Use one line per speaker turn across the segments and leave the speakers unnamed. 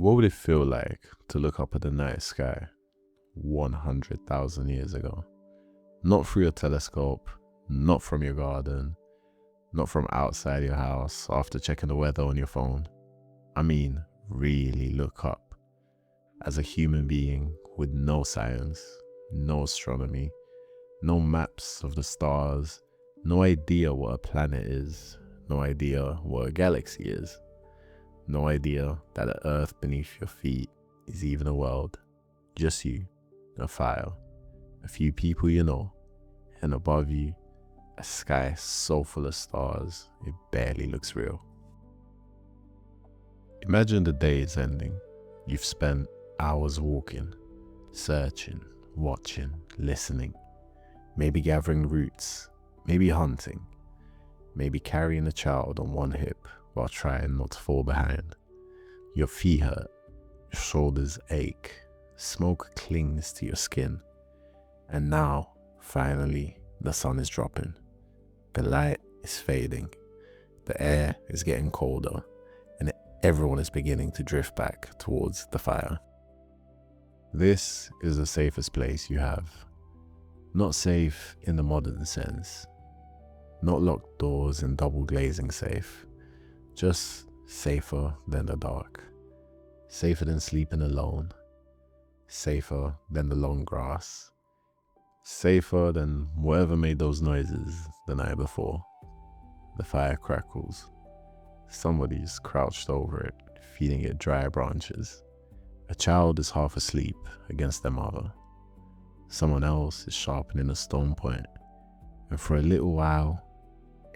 What would it feel like to look up at the night sky 100,000 years ago? Not through a telescope, not from your garden, not from outside your house after checking the weather on your phone. I mean, really look up as a human being with no science, no astronomy, no maps of the stars, no idea what a planet is, no idea what a galaxy is, no idea that the earth beneath your feet is even a world. Just you, a file, a few people you know, and above you, a sky so full of stars it barely looks real. Imagine the day is ending. You've spent hours walking, searching, watching, listening, maybe gathering roots, maybe hunting, maybe carrying a child on one hip while trying not to fall behind. Your feet hurt, your shoulders ache, smoke clings to your skin, and now, finally, the sun is dropping. The light is fading, the air is getting colder, and everyone is beginning to drift back towards the fire. This is the safest place you have. Not safe in the modern sense. Not locked doors and double glazing safe. Just safer than the dark. Safer than sleeping alone. Safer than the long grass. Safer than whatever made those noises the night before. The fire crackles. Somebody's crouched over it, feeding it dry branches. A child is half asleep against their mother. Someone else is sharpening a stone point, and for a little while,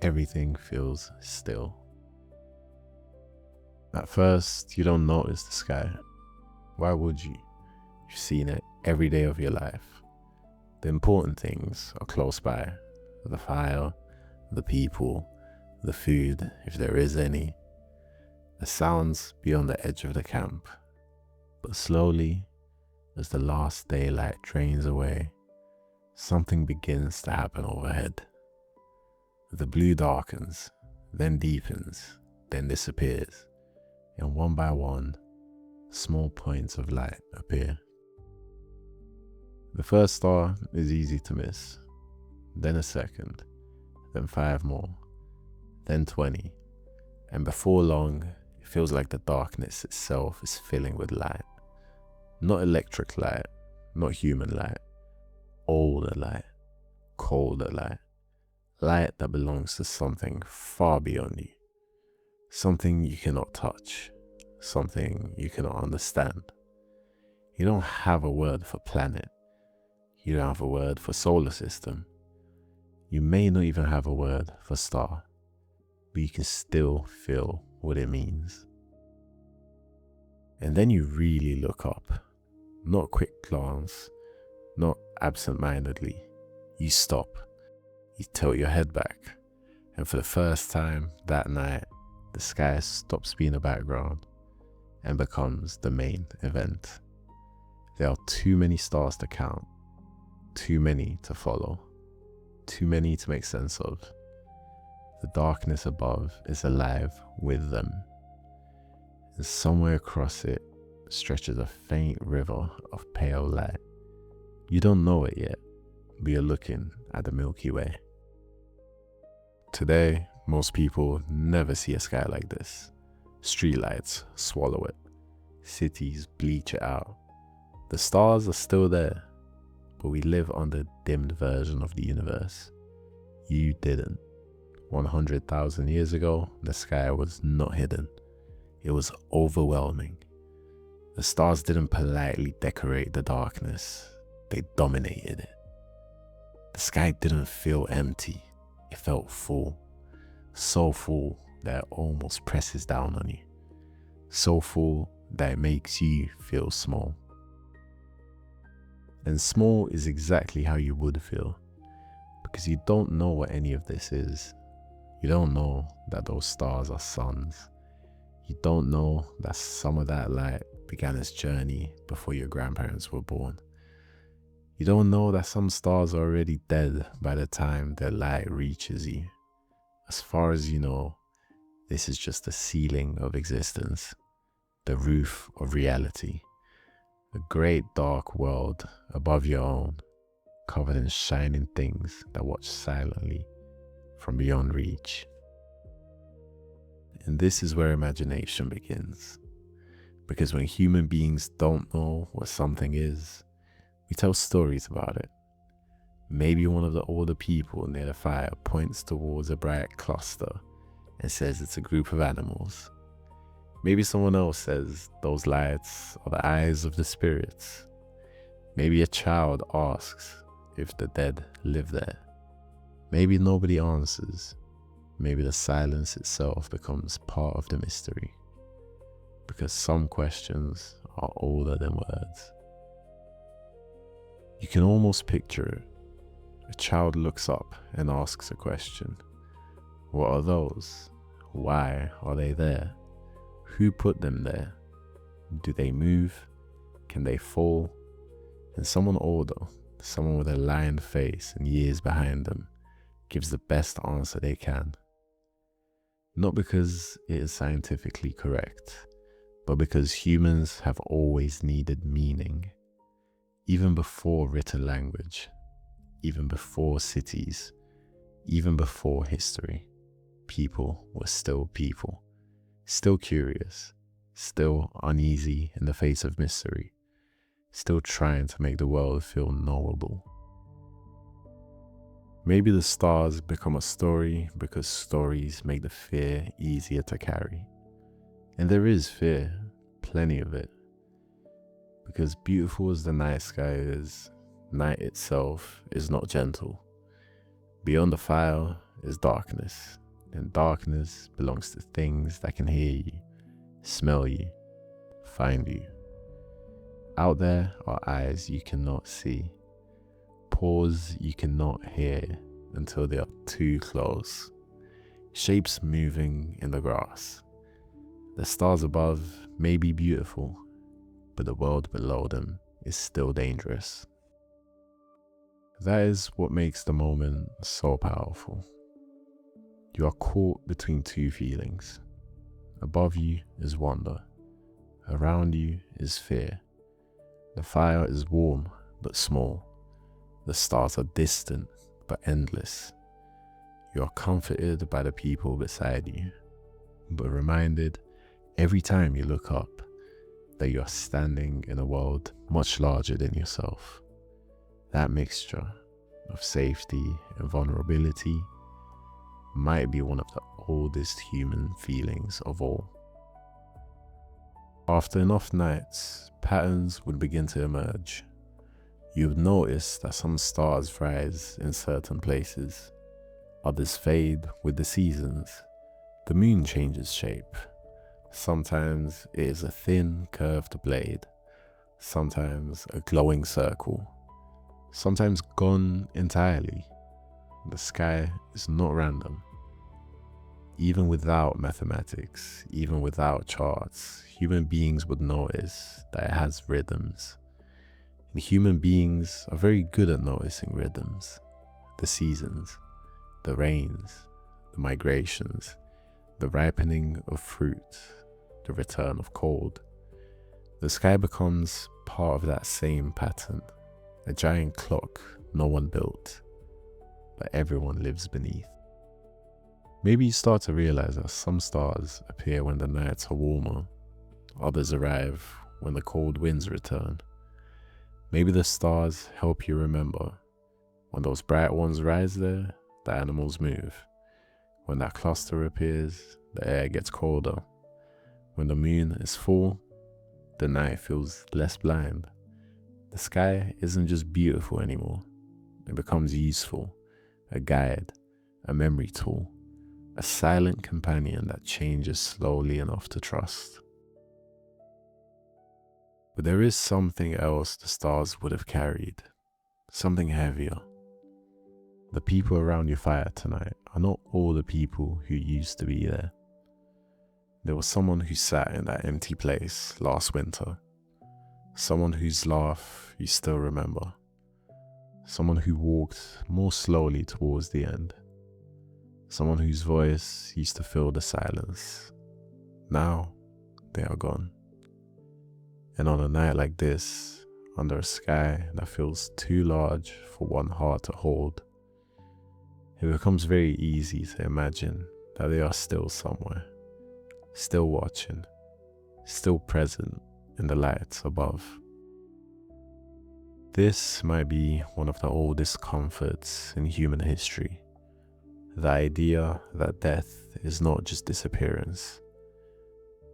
everything feels still. At first, you don't notice the sky. Why would you? You've seen it every day of your life. The important things are close by. The fire, the people, the food, if there is any. The sounds beyond the edge of the camp. But slowly, as the last daylight drains away, something begins to happen overhead. The blue darkens, then deepens, then disappears, and one by one, small points of light appear. The first star is easy to miss, then a second, then 5 more, then 20, and before long, it feels like the darkness itself is filling with light. Not electric light, not human light, older light, colder light, light that belongs to something far beyond you, something you cannot touch, something you cannot understand. You don't have a word for planet. You don't have a word for solar system. You may not even have a word for star, but you can still feel what it means. And then you really look up, not quick glance, not absent-mindedly. You stop, you tilt your head back, and for the first time that night, the sky stops being a background and becomes the main event. There are too many stars to count, too many to follow, too many to make sense of. The darkness above is alive with them, and somewhere across it stretches a faint river of pale light. You don't know it yet, but you're looking at the Milky Way. Today, most people never see a sky like this. Streetlights swallow it. Cities bleach it out. The stars are still there, but we live on the dimmed version of the universe. You didn't. 100,000 years ago, the sky was not hidden. It was overwhelming. The stars didn't politely decorate the darkness. They dominated it. The sky didn't feel empty. It felt full. So full that it almost presses down on you. So full that it makes you feel small. And small is exactly how you would feel, because you don't know what any of this is. You don't know that those stars are suns. You don't know that some of that light began its journey before your grandparents were born. You don't know that some stars are already dead by the time their light reaches you. As far as you know, this is just the ceiling of existence. the roof of reality, a great dark world above your own, covered in shining things that watch silently from beyond reach. And this is where imagination begins. Because when human beings don't know what something is, we tell stories about it. Maybe one of the older people near the fire points towards a bright cluster and says it's a group of animals. Maybe someone else says those lights are the eyes of the spirits. Maybe a child asks if the dead live there. Maybe nobody answers. Maybe the silence itself becomes part of the mystery. Because some questions are older than words. You can almost picture it. A child looks up and asks a question. What are those? Why are they there? Who put them there? Do they move? Can they fall? And someone older, someone with a lined face and years behind them, gives the best answer they can. Not because it is scientifically correct, but because humans have always needed meaning. Even before written language, even before cities, even before history, people were still people, still curious, still uneasy in the face of mystery, still trying to make the world feel knowable. Maybe the stars become a story because stories make the fear easier to carry. And there is fear, plenty of it. Because beautiful as the night sky is, night itself is not gentle. Beyond the fire is darkness, and darkness belongs to things that can hear you, smell you, find you. Out there are eyes you cannot see, paws you cannot hear until they are too close, shapes moving in the grass. The stars above may be beautiful, but the world below them is still dangerous. That is what makes the moment so powerful. You are caught between two feelings. Above you is wonder. Around you is fear. The fire is warm but small. The stars are distant but endless. You are comforted by the people beside you, but reminded every time you look up that you are standing in a world much larger than yourself. That mixture of safety and vulnerability might be one of the oldest human feelings of all. After enough nights, patterns would begin to emerge. You would notice that some stars rise in certain places, others fade with the seasons. The moon changes shape. Sometimes it is a thin, curved blade, sometimes a glowing circle, sometimes gone entirely. The sky is not random. Even without mathematics, even without charts, human beings would notice that it has rhythms. And human beings are very good at noticing rhythms. The seasons, the rains, the migrations, the ripening of fruit, the return of cold. The sky becomes part of that same pattern, a giant clock no one built, but everyone lives beneath. Maybe you start to realize that some stars appear when the nights are warmer, others arrive when the cold winds return. Maybe the stars help you remember. When those bright ones rise there, the animals move. When that cluster appears, the air gets colder. When the moon is full, the night feels less blind. The sky isn't just beautiful anymore. It becomes useful, a guide, a memory tool, a silent companion that changes slowly enough to trust. But there is something else the stars would have carried, something heavier. The people around your fire tonight are not all the people who used to be there. There was someone who sat in that empty place last winter, someone whose laugh you still remember, someone who walked more slowly towards the end, someone whose voice used to fill the silence. Now they are gone. And on a night like this, under a sky that feels too large for one heart to hold, it becomes very easy to imagine that they are still somewhere, still watching, still present in the lights above. This might be one of the oldest comforts in human history. The idea that death is not just disappearance,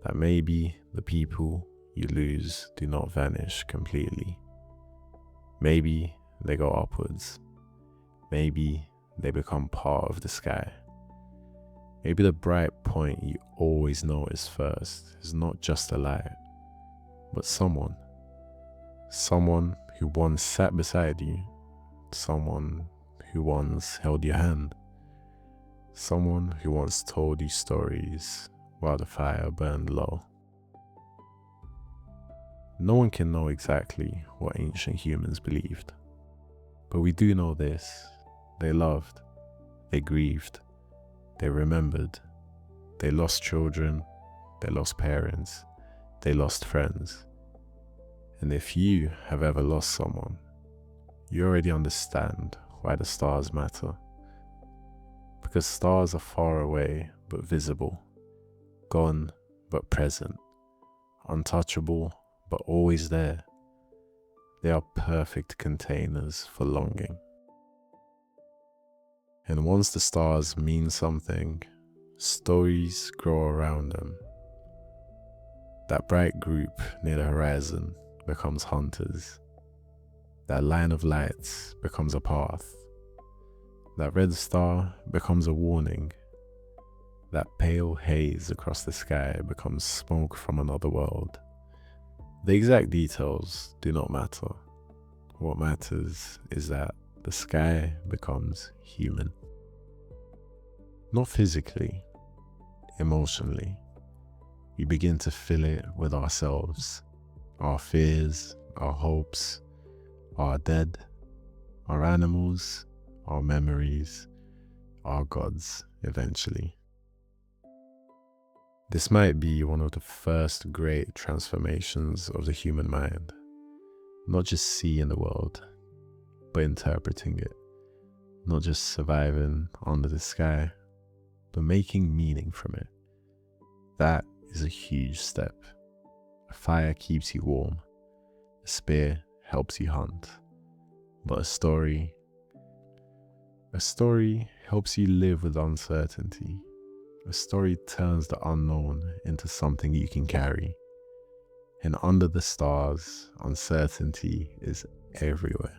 that maybe the people you lose do not vanish completely. Maybe they go upwards. Maybe they become part of the sky. Maybe the bright point you always notice first is not just a light, but someone who once sat beside you, someone who once held your hand, someone who once told you stories while the fire burned low. No one can know exactly what ancient humans believed, but we do know this: they loved, they grieved, they remembered, they lost children, they lost parents, they lost friends. And if you have ever lost someone, you already understand why the stars matter. Because stars are far away but visible, gone but present, untouchable but always there. They are perfect containers for longing. And once the stars mean something, stories grow around them. That bright group near the horizon becomes hunters. That line of lights becomes a path. That red star becomes a warning. That pale haze across the sky becomes smoke from another world. The exact details do not matter. What matters is that the sky becomes human. Not physically, emotionally. We begin to fill it with ourselves, our fears, our hopes, our dead, our animals, our memories, our gods eventually. This might be one of the first great transformations of the human mind. Not just seeing the world, but interpreting it. Not just surviving under the sky, but making meaning from it. That is a huge step. A fire keeps you warm. A spear helps you hunt. But a story helps you live with uncertainty. A story turns the unknown into something you can carry. And under the stars, uncertainty is everywhere.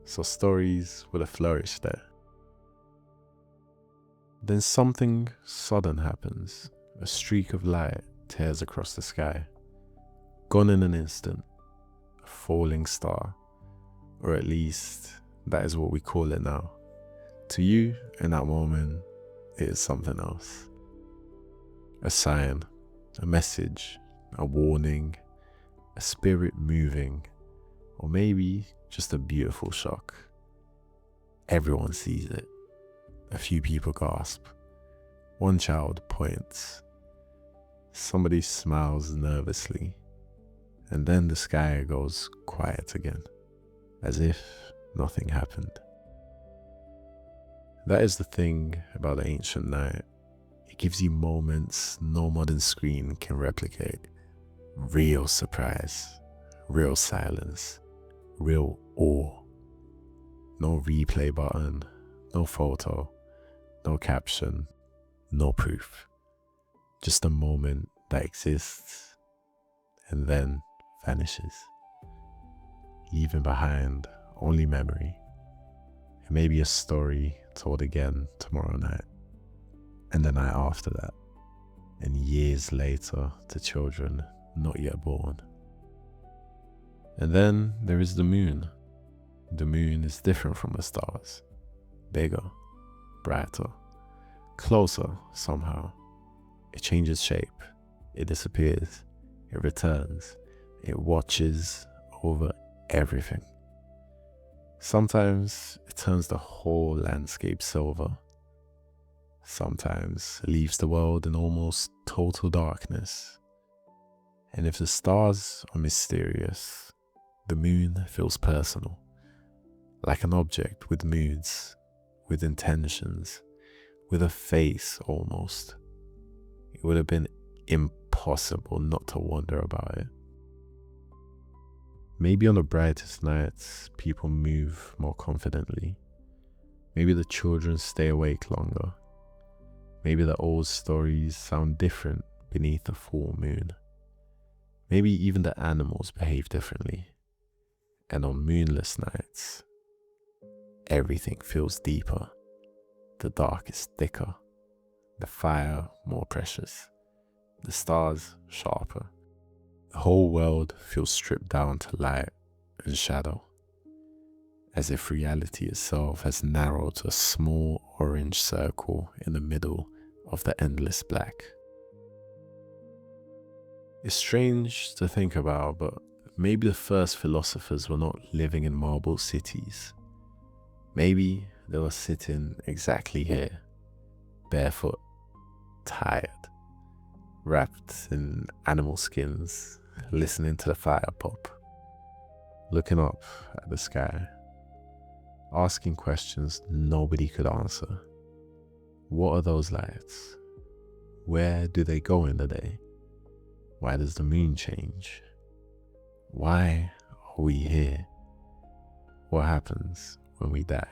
So stories would have flourished there. Then something sudden happens. A streak of light tears across the sky. Gone in an instant. A falling star. Or at least, that is what we call it now. To you, in that moment, it is something else. A sign, a message, a warning, a spirit moving, or maybe just a beautiful shock. Everyone sees it. A few people gasp. One child points. Somebody smiles nervously. And then the sky goes quiet again, as if nothing happened. That is the thing about the ancient night. It gives you moments no modern screen can replicate. Real surprise, real silence, real awe. No replay button, no photo, no caption, no proof. Just a moment that exists and then vanishes, leaving behind only memory. And maybe a story told again tomorrow night, and the night after that, and years later to children not yet born. And then there is the moon. The moon is different from the stars. Bigger, brighter, closer somehow. It changes shape. It disappears. It returns. It watches over everything. Sometimes it turns the whole landscape silver. Sometimes it leaves the world in almost total darkness. And if the stars are mysterious, the moon feels personal, like an object with moods, with intentions, with a face almost. It would have been impossible not to wonder about it. Maybe on the brightest nights, people move more confidently. Maybe the children stay awake longer. Maybe the old stories sound different beneath a full moon. Maybe even the animals behave differently. And on moonless nights, everything feels deeper. The dark is thicker, the fire more precious, the stars sharper. The whole world feels stripped down to light and shadow, as if reality itself has narrowed to a small orange circle in the middle of the endless black. It's strange to think about, but maybe the first philosophers were not living in marble cities. Maybe they were sitting exactly here, barefoot, tired, wrapped in animal skins, listening to the fire pop, looking up at the sky, asking questions nobody could answer. What are those lights? Where do they go in the day? Why does the moon change? Why are we here? What happens when we die?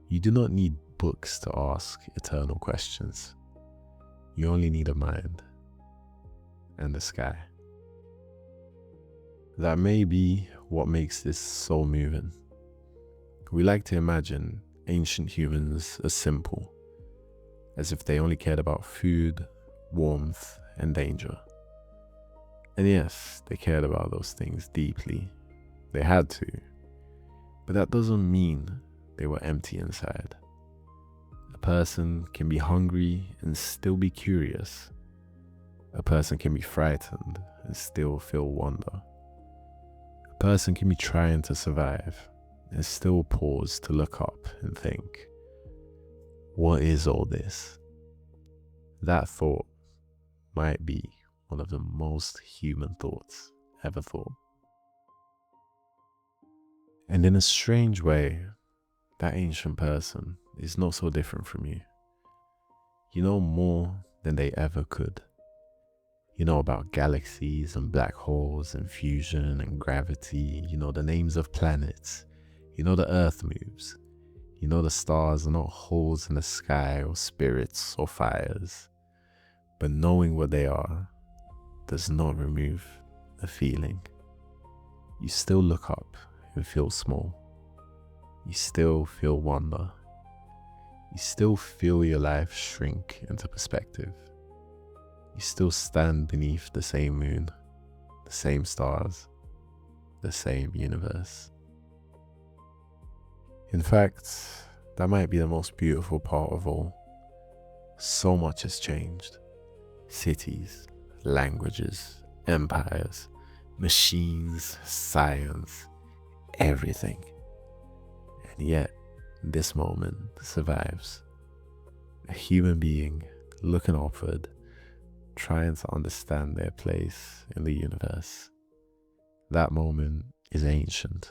You do not need books to ask eternal questions. You only need a mind and the sky. That may be what makes this so moving. We like to imagine ancient humans as simple, as if they only cared about food, warmth, and danger. And yes, they cared about those things deeply. They had to. But that doesn't mean they were empty inside. A person can be hungry and still be curious. A person can be frightened and still feel wonder. A person can be trying to survive and still pause to look up and think, what is all this? That thought might be one of the most human thoughts ever thought. And in a strange way, that ancient person is not so different from you. You know more than they ever could. You know about galaxies and black holes and fusion and gravity. You know the names of planets. You know the earth moves. You know the stars are not holes in the sky or spirits or fires. But knowing what they are does not remove the feeling. You still look up and feel small. You still feel wonder. You still feel your life shrink into perspective. You still stand beneath the same moon, the same stars, the same universe. In fact, that might be the most beautiful part of all. So much has changed. Cities, languages, empires, machines, science, everything. And yet, this moment survives. A human being looking upward, trying to understand their place in the universe. That moment is ancient.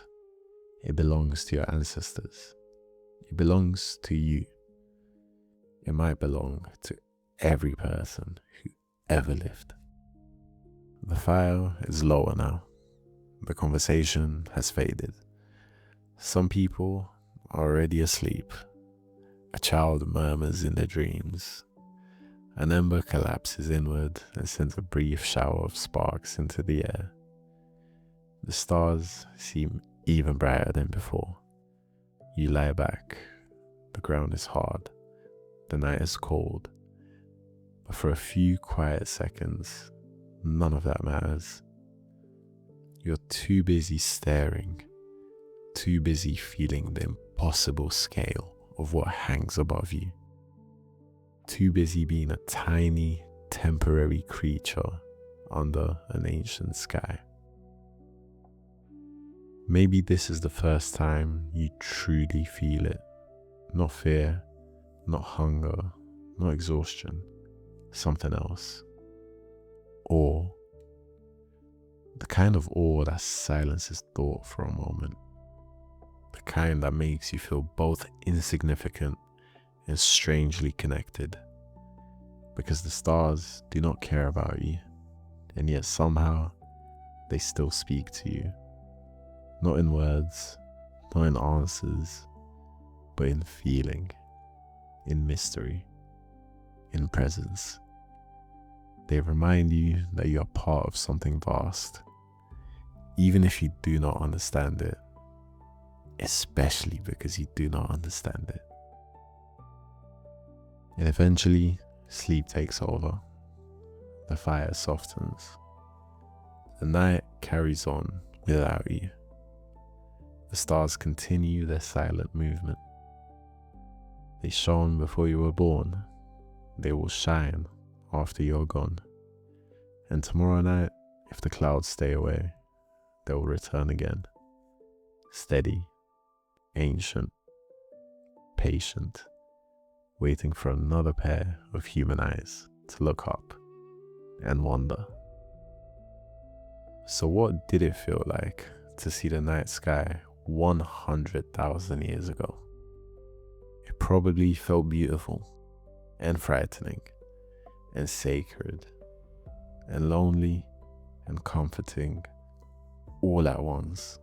It belongs to your ancestors. It belongs to you. It might belong to every person who ever lived. The fire is lower now. The conversation has faded. Some people are already asleep. A child murmurs in their dreams. An ember collapses inward and sends a brief shower of sparks into the air. The stars seem even brighter than before. You lie back. The ground is hard. The night is cold. But for a few quiet seconds, none of that matters. You're too busy staring, too busy feeling the impossible scale of what hangs above you. Too busy being a tiny, temporary creature under an ancient sky. Maybe this is the first time you truly feel it. Not fear, not hunger, not exhaustion, something else. Awe, The kind of awe that silences thought for a moment. The kind that makes you feel both insignificant and strangely connected. Because the stars do not care about you, and yet somehow they still speak to you. Not in words, not in answers, but in feeling, in mystery, in presence. They remind you that you are part of something vast, even if you do not understand it, especially because you do not understand it. And eventually, sleep takes over. The fire softens. The night carries on without you. The stars continue their silent movement. They shone before you were born. They will shine after you're gone. And tomorrow night, if the clouds stay away, they will return again. Steady, ancient, patient, waiting for another pair of human eyes to look up and wonder. So what did it feel like to see the night sky 100,000 years ago? It probably felt beautiful and frightening and sacred and lonely and comforting all at once.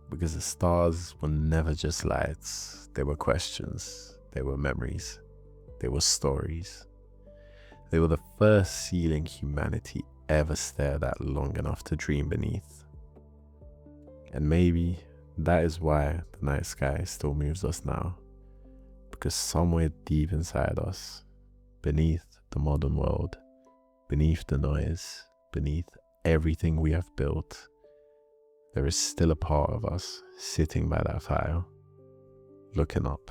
Because the stars were never just lights, they were questions, they were memories, they were stories. They were the first ceiling humanity ever stared at long enough to dream beneath. And maybe that is why the night sky still moves us now. Because somewhere deep inside us, beneath the modern world, beneath the noise, beneath everything we have built, there is still a part of us sitting by that fire, looking up.